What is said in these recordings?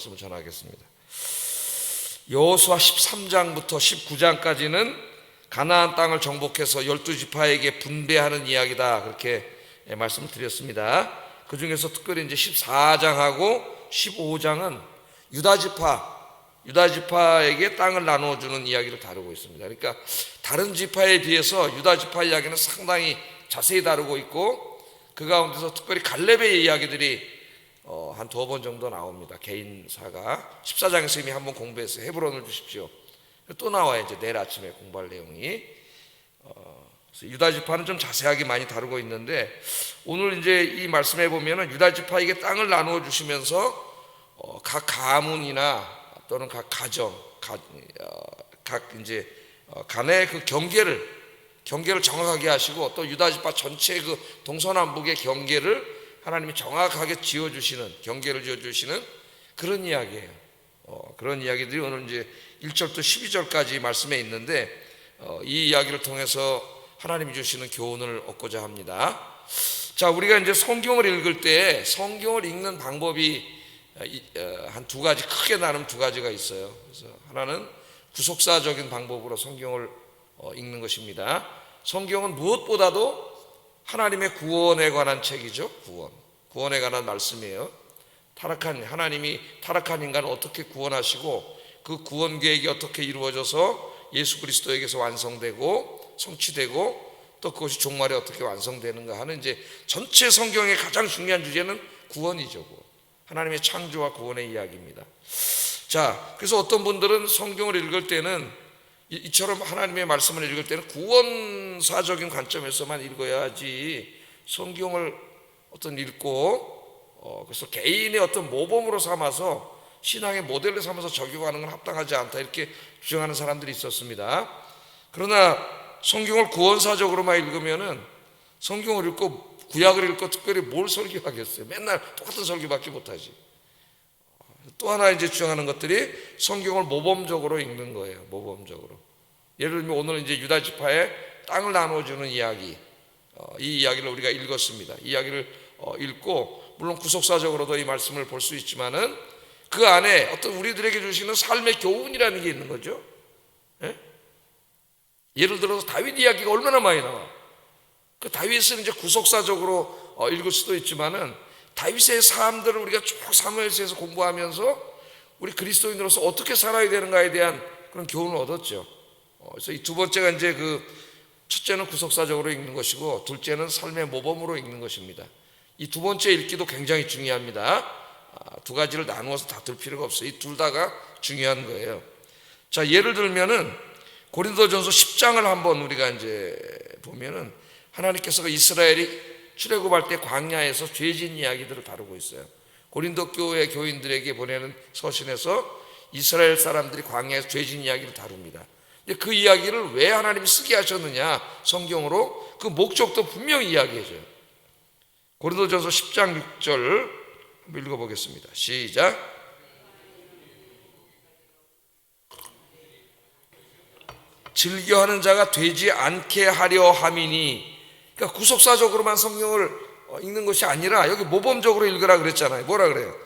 말씀을 전하겠습니다. 여호수아 13장부터 19장까지는 가나안 땅을 정복해서 12지파에게 분배하는 이야기다, 그렇게 말씀을 드렸습니다. 그 중에서 특별히 이제 14장하고 15장은 유다지파에게 땅을 나누어주는 이야기를 다루고 있습니다. 그러니까 다른 지파에 비해서 유다지파 이야기는 상당히 자세히 다루고 있고, 그 가운데서 특별히 갈렙의 이야기들이 한 2번 정도 나옵니다. 개인사가 14장에서 이미 한번 공부해서 헤브론을 주십시오. 또 나와요. 이제 내일 아침에 공부할 내용이. 그래서 유다지파는 좀 자세하게 많이 다루고 있는데, 오늘 이제 이 말씀해 보면은 유다지파에게 땅을 나누어 주시면서 각 가문이나 또는 각 가정, 각 이제 간의 그 경계를 정확하게 하시고, 또 유다지파 전체 그 동서남북의 경계를 하나님이 정확하게 경계를 지어주시는 그런 이야기예요. 그런 이야기들이 오늘 이제 1절부터 12절까지 말씀에 있는데, 이 이야기를 통해서 하나님이 주시는 교훈을 얻고자 합니다. 자, 우리가 이제 성경을 읽을 때 성경을 읽는 방법이 한 2가지, 크게 나누면 2가지가 있어요. 그래서 하나는 구속사적인 방법으로 성경을 읽는 것입니다. 성경은 무엇보다도 하나님의 구원에 관한 책이죠. 구원에 관한 말씀이에요. 하나님이 타락한 인간을 어떻게 구원하시고, 그 구원 계획이 어떻게 이루어져서 예수 그리스도에게서 완성되고 성취되고, 또 그것이 종말에 어떻게 완성되는가 하는 이제 전체 성경의 가장 중요한 주제는 구원이죠. 하나님의 창조와 구원의 이야기입니다. 자, 그래서 어떤 분들은 성경을 읽을 때는 이처럼 하나님의 말씀을 읽을 때는 구원사적인 관점에서만 읽어야 하지, 성경을 읽고 그래서 개인의 어떤 모범으로 삼아서 신앙의 모델로 삼아서 적용하는 건 합당하지 않다, 이렇게 주장하는 사람들이 있었습니다. 그러나 성경을 구원사적으로만 읽으면은 성경을 읽고 구약을 읽고 특별히 뭘 설교하겠어요? 맨날 똑같은 설교밖에 못하지. 또 하나 이제 주장하는 것들이 성경을 모범적으로 읽는 거예요. 모범적으로. 예를 들면 오늘 이제 유다지파에 땅을 나누어주는 이야기, 이 이야기를 우리가 읽었습니다. 이 이야기를 읽고, 물론 구속사적으로도 이 말씀을 볼 수 있지만은 그 안에 어떤 우리들에게 주시는 삶의 교훈이라는 게 있는 거죠. 예? 예를 들어서 다윗 이야기가 얼마나 많이 나와. 그 다윗은 이제 구속사적으로 읽을 수도 있지만은 다윗의 삶들을 우리가 쭉 사무엘서에서 공부하면서 우리 그리스도인으로서 어떻게 살아야 되는가에 대한 그런 교훈을 얻었죠. 그래서 이 2번째가 이제 첫째는 구속사적으로 읽는 것이고, 둘째는 삶의 모범으로 읽는 것입니다. 이 2번째 읽기도 굉장히 중요합니다. 2가지를 나누어서 다툴 필요가 없어요. 이 둘 다가 중요한 거예요. 자, 예를 들면은 고린도전서 10장을 한번 우리가 이제 보면은 하나님께서 이스라엘이 출애굽할 때 광야에서 죄진 이야기들을 다루고 있어요. 고린도 교회 교인들에게 보내는 서신에서 이스라엘 사람들이 광야에서 죄진 이야기를 다룹니다. 근데 그 이야기를 왜 하나님이 쓰게 하셨느냐, 성경으로 그 목적도 분명히 이야기해줘요. 고린도전서 10장 6절 한번 읽어보겠습니다. 시작. 즐겨하는 자가 되지 않게 하려 함이니, 그러니까 구속사적으로만 성경을 읽는 것이 아니라 여기 모범적으로 읽으라 그랬잖아요. 뭐라 그래요?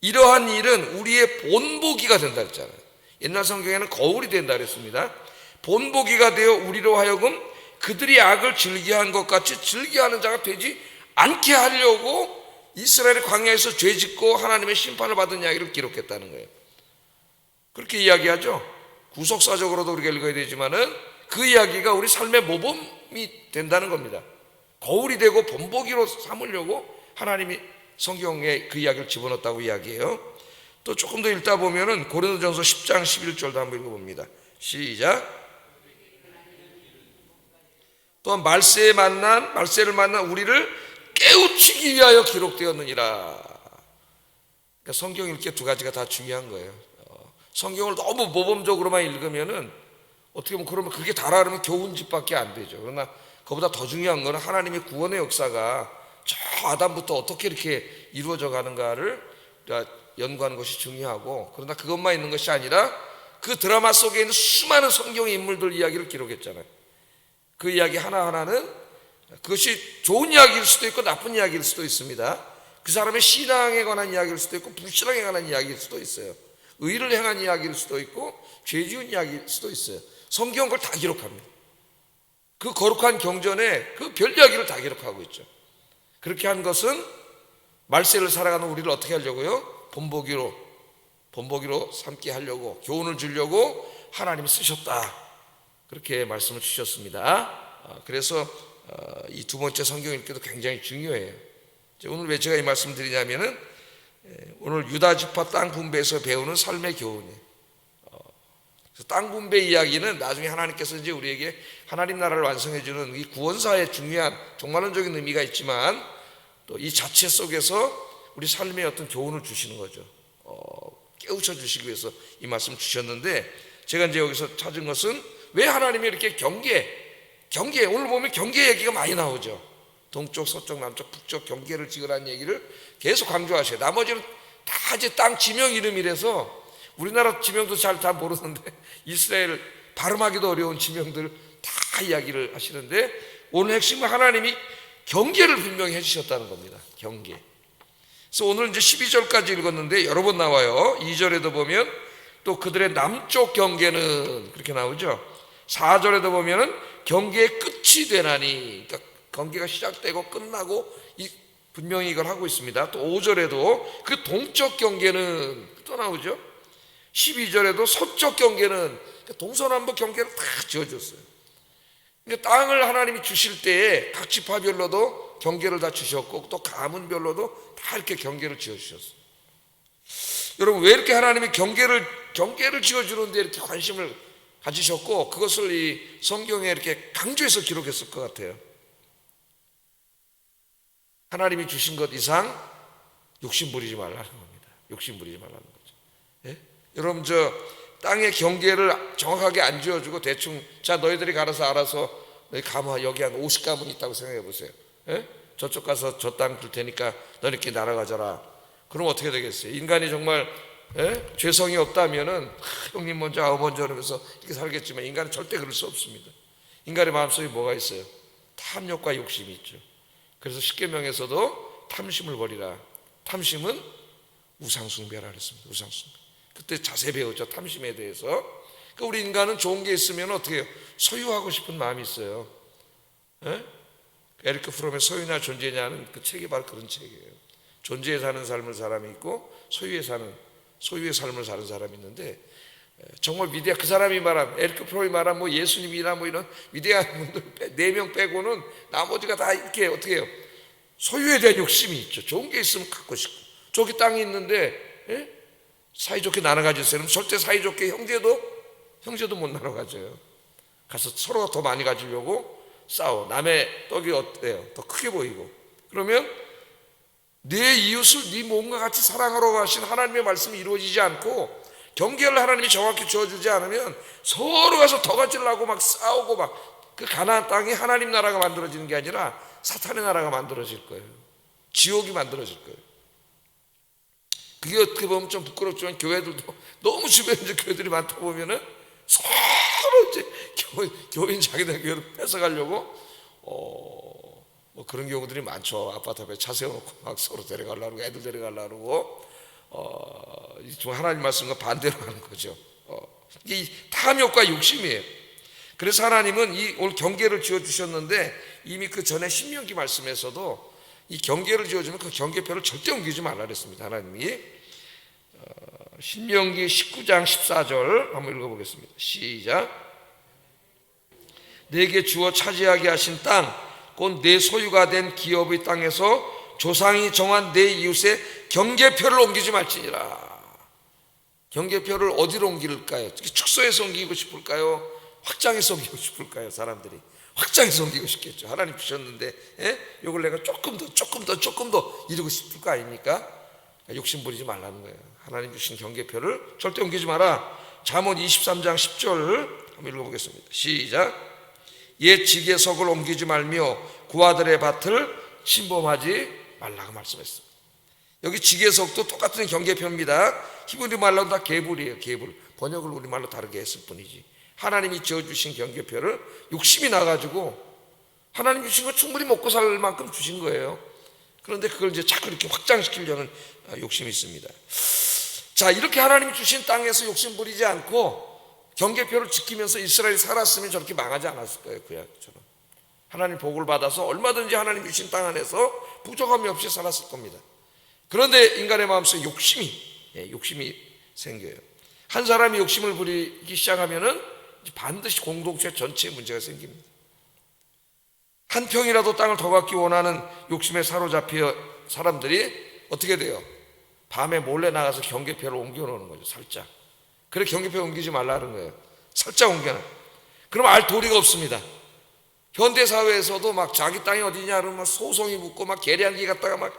이러한 일은 우리의 본보기가 된다 그랬잖아요. 옛날 성경에는 거울이 된다 그랬습니다. 본보기가 되어 우리로 하여금 그들이 악을 즐겨한 것 같이 즐겨하는 자가 되지 않게 하려고 이스라엘의 광야에서 죄짓고 하나님의 심판을 받은 이야기를 기록했다는 거예요. 그렇게 이야기하죠. 구속사적으로도 우리가 읽어야 되지만은 그 이야기가 우리 삶의 모범이 된다는 겁니다. 거울이 되고 본보기로 삼으려고 하나님이 성경에 그 이야기를 집어넣었다고 이야기해요. 또 조금 더 읽다 보면은 고린도전서 10장 11절도 한번 읽어봅니다. 시작. 또한 말세를 만난 우리를 깨우치기 위하여 기록되었느니라. 그러니까 성경 읽기 2가지가 다 중요한 거예요. 성경을 너무 모범적으로만 읽으면은 어떻게 보면 그러면 그게 다라 그러면 교훈집밖에 안 되죠. 그러나 그보다 더 중요한 거는 하나님의 구원의 역사가 저 아담부터 어떻게 이렇게 이루어져 가는가를 연구하는 것이 중요하고, 그러나 그것만 있는 것이 아니라 그 드라마 속에 있는 수많은 성경의 인물들 이야기를 기록했잖아요. 그 이야기 하나하나는 그것이 좋은 이야기일 수도 있고 나쁜 이야기일 수도 있습니다. 그 사람의 신앙에 관한 이야기일 수도 있고 불신앙에 관한 이야기일 수도 있어요. 의를 행한 이야기일 수도 있고 죄 지은 이야기일 수도 있어요. 성경은 그걸 다 기록합니다. 그 거룩한 경전에 그 별 이야기를 다 기록하고 있죠. 그렇게 한 것은 말세를 살아가는 우리를 어떻게 하려고요? 본보기로 삼게 하려고, 교훈을 주려고 하나님이 쓰셨다, 그렇게 말씀을 주셨습니다. 그래서 이 두 번째 성경 읽기도 굉장히 중요해요. 오늘 왜 제가 이 말씀을 드리냐면은 오늘 유다 지파 땅 분배에서 배우는 삶의 교훈이에요. 땅 분배 이야기는 나중에 하나님께서 이제 우리에게 하나님 나라를 완성해주는 이 구원사의 중요한 종말론적인 의미가 있지만 또 이 자체 속에서 우리 삶에 어떤 교훈을 주시는 거죠. 깨우쳐 주시기 위해서 이 말씀을 주셨는데, 제가 이제 여기서 찾은 것은 왜 하나님이 이렇게 경계, 오늘 보면 경계 얘기가 많이 나오죠. 동쪽, 서쪽, 남쪽, 북쪽 경계를 지으라는 얘기를 계속 강조하셔요. 나머지는 다 이제 땅 지명 이름이라서 우리나라 지명도 잘 다 모르는데 이스라엘 발음하기도 어려운 지명들 다 이야기를 하시는데, 오늘 핵심은 하나님이 경계를 분명히 해주셨다는 겁니다. 경계. 그래서 오늘 이제 12절까지 읽었는데 여러 번 나와요. 2절에도 보면 또 그들의 남쪽 경계는 그렇게 나오죠. 4절에도 보면은 경계의 끝이 되나니, 그러니까 경계가 시작되고 끝나고 분명히 이걸 하고 있습니다. 또 5절에도 그 동쪽 경계는 또 나오죠. 12절에도 서쪽 경계는, 동서남북 경계를 다 지어줬어요. 그러니까 땅을 하나님이 주실 때에 각 지파별로도 경계를 다 주셨고 또 가문별로도 다 이렇게 경계를 지어주셨어요. 여러분, 왜 이렇게 하나님이 경계를 지어주는데 이렇게 관심을 가지셨고 그것을 이 성경에 이렇게 강조해서 기록했을 것 같아요? 하나님이 주신 것 이상 욕심 부리지 말라는 겁니다. 욕심 부리지 말라는 거죠. 예? 여러분, 저 땅의 경계를 정확하게 안 지어주고 대충 자 너희들이 알아서 너희 가문 여기 한 50가문 있다고 생각해 보세요. 예? 저쪽 가서 저 땅 줄 테니까 너희끼리 날아가져라. 그럼 어떻게 되겠어요? 인간이 정말 죄성이 없다면은 형님 먼저 아우 먼저 하면서 이렇게 살겠지만 인간은 절대 그럴 수 없습니다. 인간의 마음속에 뭐가 있어요? 탐욕과 욕심이 있죠. 그래서 십계명에서도 탐심을 버리라. 탐심은 우상숭배라 그랬습니다. 우상숭배. 그때 자세히 배웠죠. 탐심에 대해서. 그러니까 우리 인간은 좋은 게 있으면 어떻게 해요? 소유하고 싶은 마음이 있어요. 에리크 프롬의 소유냐 존재냐는 그 책이 바로 그런 책이에요. 존재에 사는 삶을 사람이 있고 소유의 삶을 사는 사람이 있는데, 정말 위대한 그 사람이 말한 에리크 프롬이 말한 뭐 예수님이나 뭐 이런 위대한 분들 4명 빼고는 나머지가 다 이렇게 어떻게 해요? 소유에 대한 욕심이 있죠. 좋은 게 있으면 갖고 싶고, 저기 땅이 있는데 사이좋게 나눠 가지세요. 절대 사이좋게 형제도 못 나눠 가져요. 가서 서로가 더 많이 가지려고 싸워. 남의 떡이 어때요? 더 크게 보이고. 그러면 내 이웃을 네 몸과 같이 사랑하라고 하신 하나님의 말씀이 이루어지지 않고 경계를 하나님이 정확히 주어주지 않으면 서로 가서 더 가지려고 막 싸우고 막 그 가나안 땅이 하나님 나라가 만들어지는 게 아니라 사탄의 나라가 만들어질 거예요. 지옥이 만들어질 거예요. 그게 어떻게 보면 좀 부끄럽지만 교회들도 너무 주변에 이제 교회들이 많다 보면은 서로 이제 교인 자기들 교회를 뺏어가려고 뭐 그런 경우들이 많죠. 아파트 앞에 차 세워놓고 막 서로 데려가려고 애들 데려가려고 하나님 말씀과 반대로 하는 거죠. 이게 탐욕과 욕심이에요. 그래서 하나님은 이 오늘 경계를 지어주셨는데 이미 그 전에 신명기 말씀에서도 이 경계를 지어주면 그 경계표를 절대 옮기지 말라 그랬습니다. 하나님이. 신명기 19장 14절 한번 읽어보겠습니다. 시작. 내게 주어 차지하게 하신 땅, 곧 내 소유가 된 기업의 땅에서 조상이 정한 내 이웃의 경계표를 옮기지 말지니라. 경계표를 어디로 옮길까요? 축소해서 옮기고 싶을까요? 확장해서 옮기고 싶을까요? 사람들이 확장해서 옮기고 싶겠죠. 하나님 주셨는데 이걸 내가 조금 더 이루고 싶을 거 아닙니까? 욕심 부리지 말라는 거예요. 하나님 주신 경계표를 절대 옮기지 마라. 잠언 23장 10절 한번 읽어보겠습니다. 시작. 옛 지게석을 옮기지 말며 구아들의 밭을 침범하지 말라고 말씀했습니다. 여기 지게석도 똑같은 경계표입니다. 히브리 말로는 다 개불이에요. 개불. 번역을 우리말로 다르게 했을 뿐이지. 하나님이 지어주신 경계표를 욕심이 나가지고 하나님 주신 거 충분히 먹고 살 만큼 주신 거예요. 그런데 그걸 이제 자꾸 이렇게 확장시키려는 욕심이 있습니다. 자, 이렇게 하나님이 주신 땅에서 욕심 부리지 않고 경계표를 지키면서 이스라엘이 살았으면 저렇게 망하지 않았을 거예요. 구약처럼 하나님 복을 받아서 얼마든지 하나님 주신 땅 안에서 부족함이 없이 살았을 겁니다. 그런데 인간의 마음속에 욕심이 생겨요. 한 사람이 욕심을 부리기 시작하면은 반드시 공동체 전체에 문제가 생깁니다. 한 평이라도 땅을 더 갖기 원하는 욕심에 사로잡혀 사람들이 어떻게 돼요? 밤에 몰래 나가서 경계표를 옮겨놓는 거죠. 살짝. 그래, 경계표 옮기지 말라는 거예요. 살짝 옮겨놔. 그럼 알 도리가 없습니다. 현대사회에서도 막 자기 땅이 어디냐 그러면 막 소송이 붙고 막 계량기 갖다가 막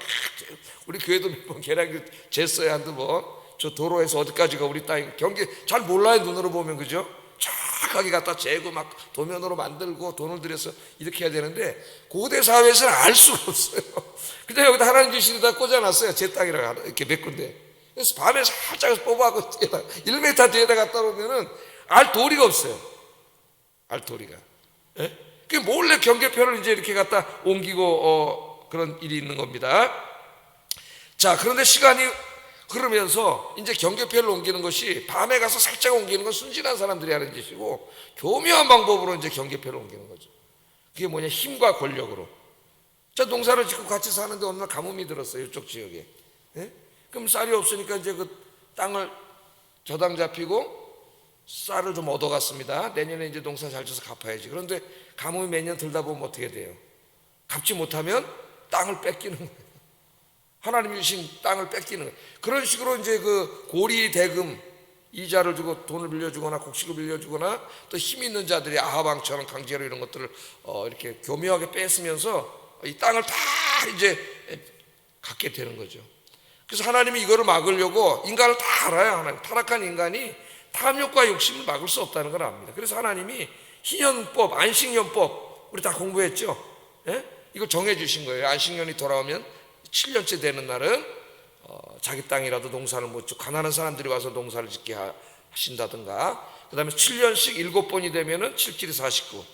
우리 교회도 몇 번 계량기 쟀어요. 한두 번. 저 도로에서 어디까지가 우리 땅이 경계 잘 몰라요. 눈으로 보면. 그죠? 정확하게 갖다 재고 막 도면으로 만들고 돈을 들여서 이렇게 해야 되는데 고대 사회에서는 알 수가 없어요. 근데 여기다 하나님 주시다 꽂아놨어요. 제 땅이라고 이렇게 몇 군데. 그래서 밤에 살짝 뽑아갖고 1m 뒤에다 갖다 놓으면은 알 도리가 없어요. 알 도리가. 예? 그 몰래 경계표를 이제 이렇게 갖다 옮기고 그런 일이 있는 겁니다. 자, 그런데 시간이 그러면서 이제 경계표를 옮기는 것이 밤에 가서 살짝 옮기는 건 순진한 사람들이 하는 짓이고 교묘한 방법으로 이제 경계표를 옮기는 거죠. 그게 뭐냐, 힘과 권력으로. 자, 농사를 짓고 같이 사는데 어느 날 가뭄이 들었어요. 이쪽 지역에. 예? 그럼 쌀이 없으니까 이제 그 땅을 저당 잡히고 쌀을 좀 얻어갔습니다. 내년에 이제 농사 잘 져서 갚아야지. 그런데 가뭄이 몇 년 들다 보면 어떻게 돼요? 갚지 못하면 땅을 뺏기는 거예요. 하나님이 주신 땅을 뺏기는 거예요. 그런 식으로 이제 그 고리 대금 이자를 주고 돈을 빌려주거나 곡식을 빌려주거나 또 힘 있는 자들이 아하방처럼 강제로 이런 것들을 이렇게 교묘하게 뺏으면서 이 땅을 다 이제 갖게 되는 거죠. 그래서 하나님이 이거를 막으려고 인간을 다 알아요. 하나님 타락한 인간이 탐욕과 욕심을 막을 수 없다는 걸 압니다. 그래서 하나님이 희년법, 안식년법 우리 다 공부했죠. 예? 이걸 정해 주신 거예요. 안식년이 돌아오면 7년째 되는 날은 자기 땅이라도 농사를 못 짓고 가난한 사람들이 와서 농사를 짓게 하신다든가, 그 다음에 7년씩 7번이 되면은 7, 7이 49,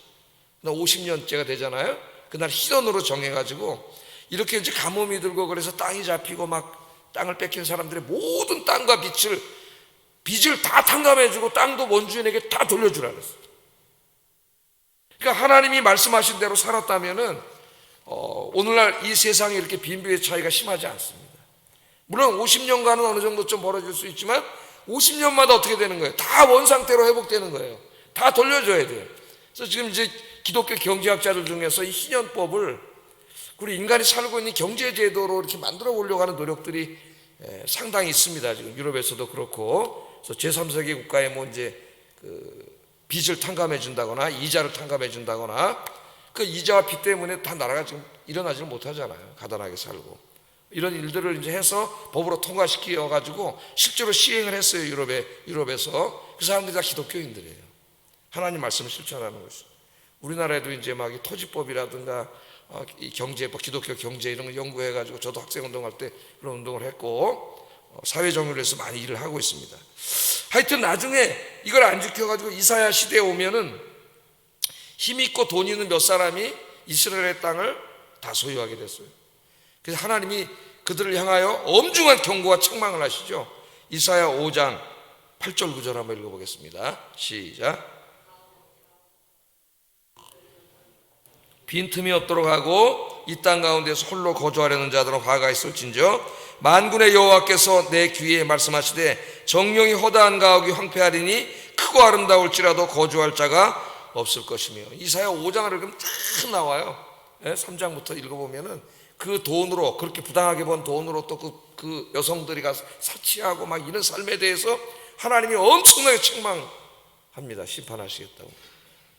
50년째가 되잖아요. 그날 희년으로 정해가지고 이렇게 이제 가뭄이 들고 그래서 땅이 잡히고 막 땅을 뺏긴 사람들의 모든 땅과 빚을 다 탕감해주고 땅도 원주인에게 다 돌려주라 그랬어요. 그러니까 하나님이 말씀하신 대로 살았다면은 오늘날 이 세상에 이렇게 빈부의 차이가 심하지 않습니다. 물론 50년간은 어느 정도 좀 벌어질 수 있지만 50년마다 어떻게 되는 거예요? 다 원상태로 회복되는 거예요. 다 돌려줘야 돼요. 그래서 지금 이제 기독교 경제학자들 중에서 이 희년법을 우리 인간이 살고 있는 경제제도로 이렇게 만들어 보려고 하는 노력들이 상당히 있습니다. 지금 유럽에서도 그렇고. 그래서 제3세계 국가에 뭐 이제 그 빚을 탕감해 준다거나 이자를 탕감해 준다거나 그 이자와 빚 때문에 다 나라가 지금 일어나지는 못하잖아요. 가난하게 살고. 이런 일들을 이제 해서 법으로 통과시켜 가지고 실제로 시행을 했어요. 유럽에서. 그 사람들이 다 기독교인들이에요. 하나님 말씀을 실천하는 것이. 우리나라에도 이제 막 이 토지법이라든가 이 경제법, 기독교 경제 이런 걸 연구해 가지고 저도 학생 운동할 때 그런 운동을 했고 사회 정의를 위해서 많이 일을 하고 있습니다. 하여튼 나중에 이걸 안 지켜 가지고 이사야 시대에 오면은 힘 있고 돈 있는 몇 사람이 이스라엘의 땅을 다 소유하게 됐어요. 그래서 하나님이 그들을 향하여 엄중한 경고와 책망을 하시죠. 이사야 5장 8절 9절 한번 읽어보겠습니다. 시작. 빈틈이 없도록 하고 이 땅 가운데서 홀로 거주하려는 자들은 화가 있을진저 만군의 여호와께서 내 귀에 말씀하시되 정령이 허다한 가옥이 황폐하리니 크고 아름다울지라도 거주할 자가 없을 것이며. 이사야 5장을 읽으면 다 나와요. 3장부터 읽어보면은 그 돈으로 그렇게 부당하게 번 돈으로 또 그 여성들이 가서 사치하고 막 이런 삶에 대해서 하나님이 엄청나게 책망합니다. 심판하시겠다고.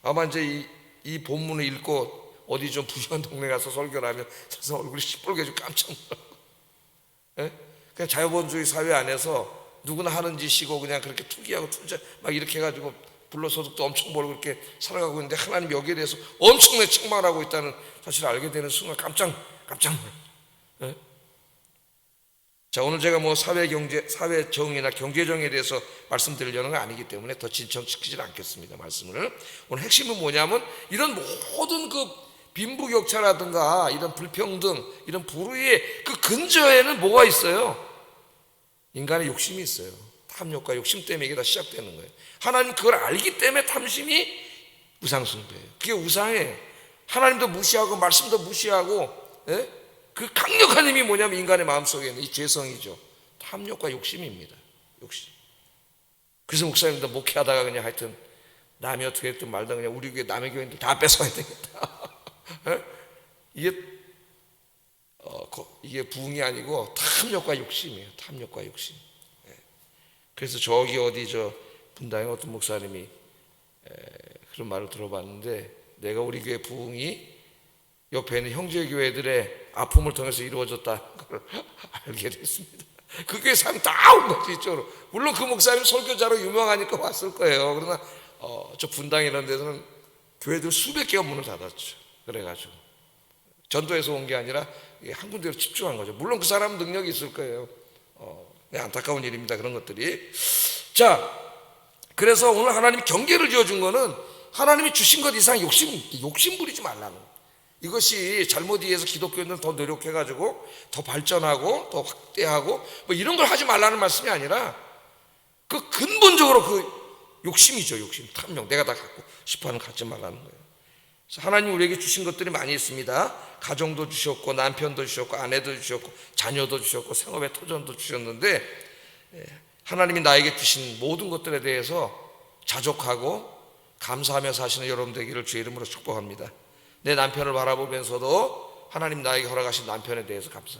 아마 이제 이 본문을 읽고 어디 좀 부유한 동네 가서 설교를 하면 저 얼굴이 시뻘게 좀 깜짝 놀라고. 그냥 자유본주의 사회 안에서 누구나 하는 짓이고 그냥 그렇게 투기하고 투자 막 이렇게 해가지고 불로소득도 엄청 벌고 그렇게 살아가고 있는데 하나님 여기에 대해서 엄청나게 책망을 하고 있다는 사실을 알게 되는 순간 깜짝 놀라요. 자, 오늘 제가 뭐 사회 정의나 경제 정의에 대해서 말씀드리려는 건 아니기 때문에 더 진정시키지 않겠습니다. 말씀을. 오늘 핵심은 뭐냐면 이런 모든 그 빈부격차라든가 이런 불평등, 이런 불의의 그 근저에는 뭐가 있어요? 인간의 욕심이 있어요. 탐욕과 욕심 때문에 이게 다 시작되는 거예요. 하나님 그걸 알기 때문에 탐심이 우상숭배예요. 그게 우상이에요. 하나님도 무시하고 말씀도 무시하고, 예? 그 강력한 힘이 뭐냐면 인간의 마음속에 있는 이 죄성이죠. 탐욕과 욕심입니다. 욕심. 그래서 목사님도 목회하다가 그냥 하여튼 남이 어떻게 했든 말든 그냥 우리 교회 남의 교회인들 다 뺏어야 되겠다. 예? 이게 부흥이 아니고 탐욕과 욕심이에요. 탐욕과 욕심. 예. 그래서 저기 어디 저 분당에 어떤 목사님이 그런 말을 들어봤는데, 내가 우리 교회 부흥이 옆에 있는 형제 교회들의 아픔을 통해서 이루어졌다는 걸 알게 됐습니다. 그 교회 사람 다 온 거지 이쪽으로. 물론 그 목사님 설교자로 유명하니까 왔을 거예요. 그러나 저 분당 이런 데서는 교회들 수백 개가 문을 닫았죠. 그래가지고 전도에서 온 게 아니라 한 군데로 집중한 거죠. 물론 그 사람은 능력이 있을 거예요. 안타까운 일입니다. 그런 것들이. 자, 그래서 오늘 하나님이 경계를 지어준 거는 하나님이 주신 것 이상 욕심 부리지 말라는 거예요. 이것이 잘못 이해해서 기독교인들은 더 노력해가지고 더 발전하고 더 확대하고 뭐 이런 걸 하지 말라는 말씀이 아니라 그 근본적으로 그 욕심이죠. 욕심, 탐욕. 내가 다 갖고 싶어하는 거 갖지 말라는 거예요. 그래서 하나님 우리에게 주신 것들이 많이 있습니다. 가정도 주셨고 남편도 주셨고 아내도 주셨고 자녀도 주셨고 생업의 터전도 주셨는데, 하나님이 나에게 주신 모든 것들에 대해서 자족하고 감사하며 사시는 여러분 되기를 주의 이름으로 축복합니다. 내 남편을 바라보면서도 하나님 나에게 허락하신 남편에 대해서 감사,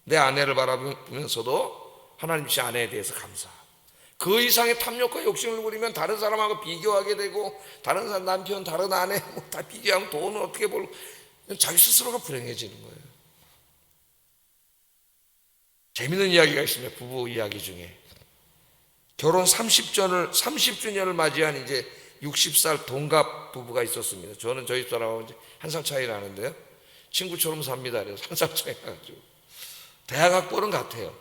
내 아내를 바라보면서도 하나님 주신 아내에 대해서 감사. 그 이상의 탐욕과 욕심을 부리면 다른 사람하고 비교하게 되고, 다른 사람 남편, 다른 아내 다 비교하면 돈을 어떻게 벌고 자기 스스로가 불행해지는 거예요. 재밌는 이야기가 있습니다. 부부 이야기 중에 결혼 30주년을 맞이한 이제 60살 동갑 부부가 있었습니다. 저는 저희 사람하고 이제 한 살 차이 나는데요. 친구처럼 삽니다. 그래서 한 살 차이 나가지고 대학 학벌은 같아요.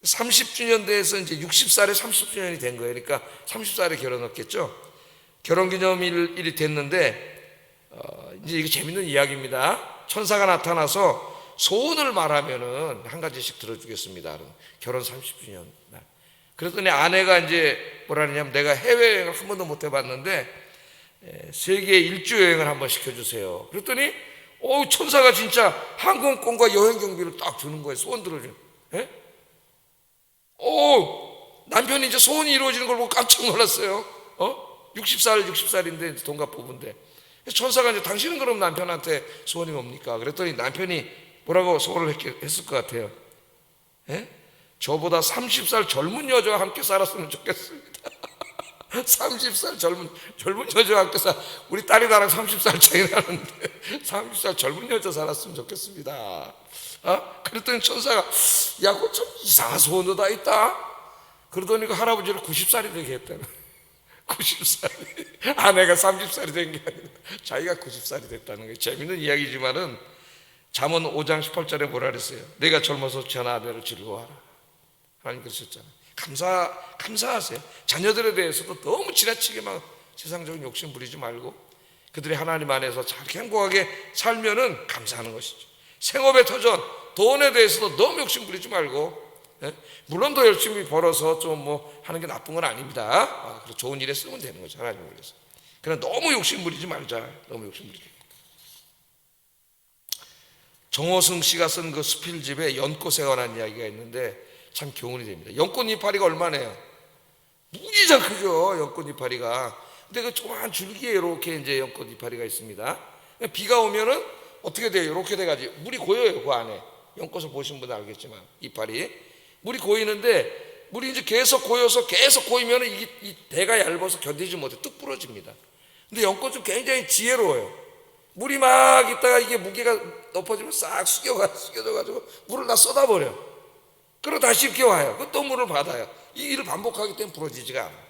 30주년 돼서 이제 60살에 30주년이 된 거예요. 그러니까 30살에 결혼했겠죠. 결혼기념일이 됐는데 이제 이게 재밌는 이야기입니다. 천사가 나타나서 소원을 말하면은 한 가지씩 들어주겠습니다. 결혼 30주년 날. 그랬더니 아내가 이제 뭐라 하냐면, 내가 해외여행을 한 번도 못 해봤는데 세계 일주 여행을 한번 시켜주세요. 그랬더니 천사가 진짜 항공권과 여행 경비를 딱 주는 거예요. 소원 들어주는. 예? 남편이 이제 소원이 이루어지는 걸 보고 깜짝 놀랐어요. 60살인데 동갑 부부인데. 천사가 이제, 당신은 그럼 남편한테 소원이 뭡니까? 그랬더니 남편이 뭐라고 소원을 했을 것 같아요? 예? 저보다 30살 젊은 여자와 함께 살았으면 좋겠습니다. 30살 젊은 여자와 함께 우리 딸이 나랑 30살 차이 나는데 30살 젊은 여자 살았으면 좋겠습니다. 그랬더니 천사가, 야, 그거 좀 이상한 소원도 다 있다. 그러더니 그 할아버지를 90살이 되게 했다는. 90살이. 아내가 30살이 된 게 아니라 자기가 90살이 됐다는 거예요. 재밌는 이야기지만은 잠언 5장 18절에 뭐라 그랬어요? 내가 젊어서 전 아내를 즐거워하라. 하나님 그러셨잖아요. 감사하세요. 자녀들에 대해서도 너무 지나치게 막 세상적인 욕심 부리지 말고 그들이 하나님 안에서 잘 행복하게 살면은 감사하는 것이죠. 생업의 터전, 돈에 대해서도 너무 욕심 부리지 말고, 물론 더 열심히 벌어서 좀 뭐 하는 게 나쁜 건 아닙니다. 좋은 일에 쓰면 되는 거죠. 하나님을 위해서. 그러나 너무 욕심 부리지 말자. 너무 욕심 부리지. 정호승 씨가 쓴 그 수필집에 연꽃에 관한 이야기가 있는데 참 교훈이 됩니다. 연꽃 이파리가 얼마나요? 무지장 크죠, 연꽃 이파리가. 근데 그 조그만 줄기에 이렇게 이제 연꽃 이파리가 있습니다. 비가 오면은 어떻게 돼요? 이렇게 돼가지고 물이 고여요. 그 안에 연꽃을 보신 분은 알겠지만 이파리 물이 고이는데, 물이 이제 계속 고여서 계속 고이면은 이 대가 얇아서 견디지 못해 뚝 부러집니다. 근데 연꽃은 굉장히 지혜로워요. 물이 막 있다가 이게 무게가 높아지면 싹 숙여져가지고 물을 다 쏟아버려. 그리고 다시 이렇게 와요. 또 물을 받아요. 이 일을 반복하기 때문에 부러지지가 않아요.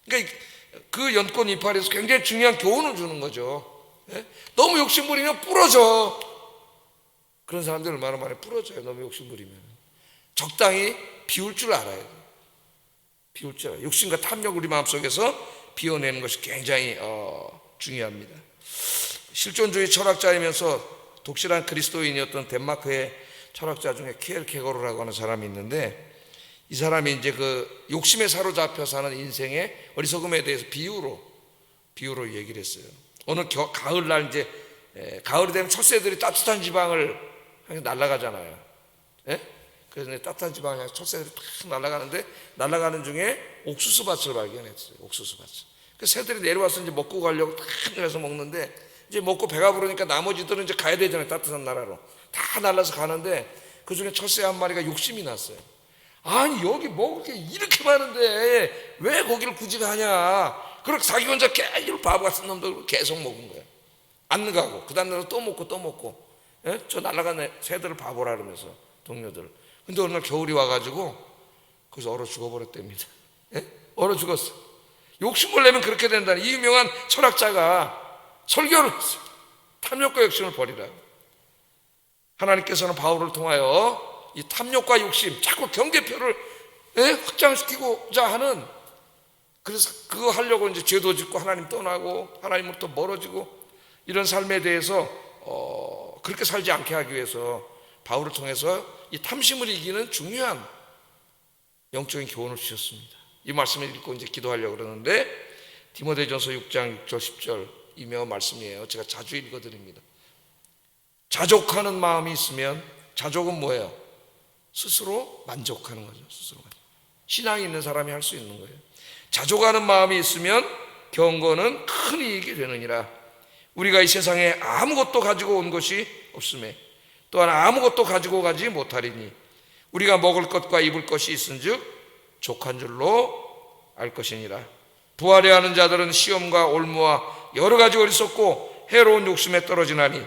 그러니까 그 연꽃 이파리에서 굉장히 중요한 교훈을 주는 거죠. 너무 욕심부리면 부러져. 그런 사람들 얼마나 많이 부러져요. 너무 욕심부리면. 적당히 비울 줄 알아야 돼요. 비울 줄 알아요. 욕심과 탐욕 우리 마음속에서 비워내는 것이 굉장히 중요합니다. 실존주의 철학자이면서 독실한 그리스도인이었던 덴마크의 철학자 중에 키엘케고르라고 하는 사람이 있는데, 이 사람이 이제 그 욕심에 사로잡혀 사는 인생의 어리석음에 대해서 비유로 얘기를 했어요. 어느 가을날 이제 가을이 되면 촛새들이 따뜻한 지방을 향해 날아가잖아요. 예? 그래서 따뜻한 지방을 향해 촛새들이 탁 날아가는데, 날아가는 중에 옥수수밭을 발견했어요. 옥수수밭을. 그 새들이 내려와서 이제 먹고 가려고 탁 내려서 먹는데, 이제 먹고 배가 부르니까 나머지들은 이제 가야 되잖아요. 따뜻한 나라로 다 날아서 가는데, 그 중에 첫 새 한 마리가 욕심이 났어요. 아니 여기 먹을 게 이렇게 많은데 왜 거기를 굳이 가냐. 그렇게 자기 혼자 계속 바보 같은 놈들 계속 먹은 거예요. 안 가고 그 다음날 또 먹고 예? 저 날아간 새들을 바보라 그러면서 동료들. 근데 어느 날 겨울이 와가지고 거기서 얼어 죽어버렸답니다. 예? 얼어 죽었어. 욕심을 내면 그렇게 된다는 이 유명한 철학자가 설교를 했어요. 탐욕과 욕심을 버리라. 하나님께서는 바울을 통하여 이 탐욕과 욕심, 자꾸 경계표를 확장시키고자 하는, 그래서 그거 하려고 이제 죄도 짓고 하나님 떠나고 하나님으로부터 멀어지고 이런 삶에 대해서 그렇게 살지 않게 하기 위해서 바울을 통해서 이 탐심을 이기는 중요한 영적인 교훈을 주셨습니다. 이 말씀을 읽고 이제 기도하려고 그러는데, 디모데전서 6장 6절 10절 이며 말씀이에요. 제가 자주 읽어드립니다. 자족하는 마음이 있으면, 자족은 뭐예요? 스스로 만족하는 거죠. 스스로 만족. 신앙이 있는 사람이 할 수 있는 거예요. 자족하는 마음이 있으면 경건은 큰 이익이 되느니라. 우리가 이 세상에 아무것도 가지고 온 것이 없음에 또한 아무것도 가지고 가지 못하리니 우리가 먹을 것과 입을 것이 있은즉 족한 줄로 알 것이니라. 부하려 하는 자들은 시험과 올무와 여러 가지 어리석고 해로운 욕심에 떨어지나니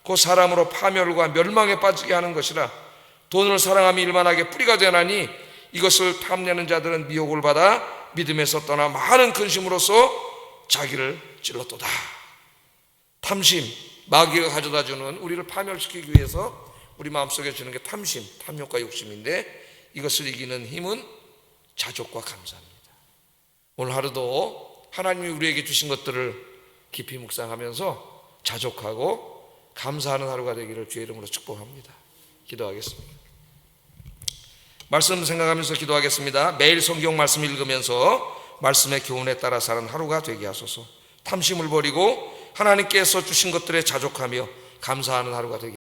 곧 사람으로 파멸과 멸망에 빠지게 하는 것이라. 돈을 사랑함이 일만하게 뿌리가 되나니 이것을 탐내는 자들은 미혹을 받아 믿음에서 떠나 많은 근심으로써 자기를 찔렀도다. 탐심, 마귀가 가져다주는, 우리를 파멸시키기 위해서 우리 마음속에 주는 게 탐심, 탐욕과 욕심인데, 이것을 이기는 힘은 자족과 감사입니다. 오늘 하루도 하나님이 우리에게 주신 것들을 깊이 묵상하면서 자족하고 감사하는 하루가 되기를 주의 이름으로 축복합니다. 기도하겠습니다. 말씀 생각하면서 기도하겠습니다. 매일 성경 말씀 읽으면서 말씀의 교훈에 따라 사는 하루가 되게 하소서. 탐심을 버리고 하나님께서 주신 것들에 자족하며 감사하는 하루가 되게